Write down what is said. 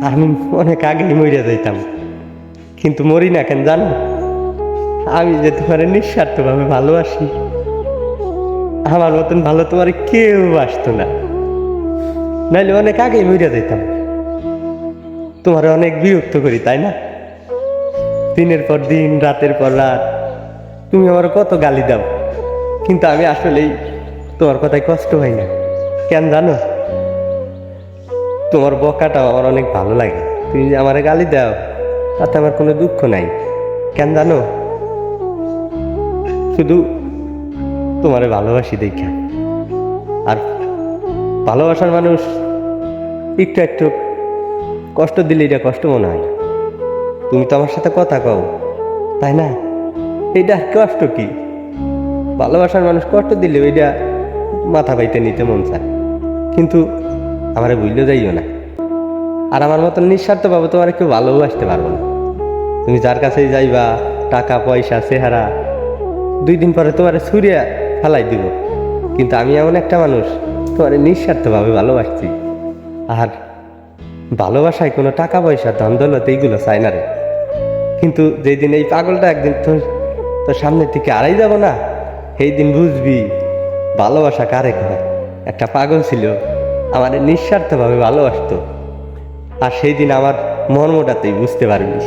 আমি অনেক আগেই মরে যাইতাম, কিন্তু মরি না কেন জানো? আমি যে তোমার নিঃস্বার্থভাবে ভালোবাসি, আমার মতন ভালো তোমার কেউ বাসতো না, নাইলে অনেক আগেই মরে যাইতাম। তোমার অনেক বিরক্ত করি তাই না? দিনের পর দিন, রাতের পর রাত তুমি আমার কত গালি দাও, কিন্তু আমি আসলেই তোমার কথায় কষ্ট হয় না। কেন জানো? তোমার বকাটা আমার অনেক ভালো লাগে। তুমি যে আমার গালি দাও তাতে আমার কোনো দুঃখ নাই। কেন জানো? শুধু তোমারে ভালোবাসি দেখা। আর ভালোবাসার মানুষ একটু একটু কষ্ট দিলে এটা কষ্ট মনে হয় না। তুমি তো আমার সাথে কথা কও, তাই না? এটা কষ্ট কি? ভালোবাসার মানুষ কষ্ট দিলে ওইটা মাথা বাইতে নিতে মন চায়, কিন্তু আমারে ভুললে যাইও না। আর আমার মতন নিঃস্বার্থ পাবো তোমার কেউ ভালোবাসতে পারবো না। তুমি যার কাছেই যাইবা, টাকা পয়সা চেহারা, 2 দিন পরে তোমার ছুরিয়া ফেলাই দিব। কিন্তু আমি এমন একটা মানুষ, তোমার নিঃস্বার্থভাবে ভালোবাসছি। আর ভালোবাসায় কোনো টাকা পয়সা ধন দৌলত এইগুলো চাই না রে। কিন্তু যেদিন এই পাগলটা একদিন তোর সামনের থেকে আড়াই যাব না, সেই দিন বুঝবি ভালোবাসা কারে কয়। একটা পাগল ছিল, আমার নিঃস্বার্থভাবে ভালোবাসতো, আর সেই দিন আমার মর্মটাতেই বুঝতে পারবি।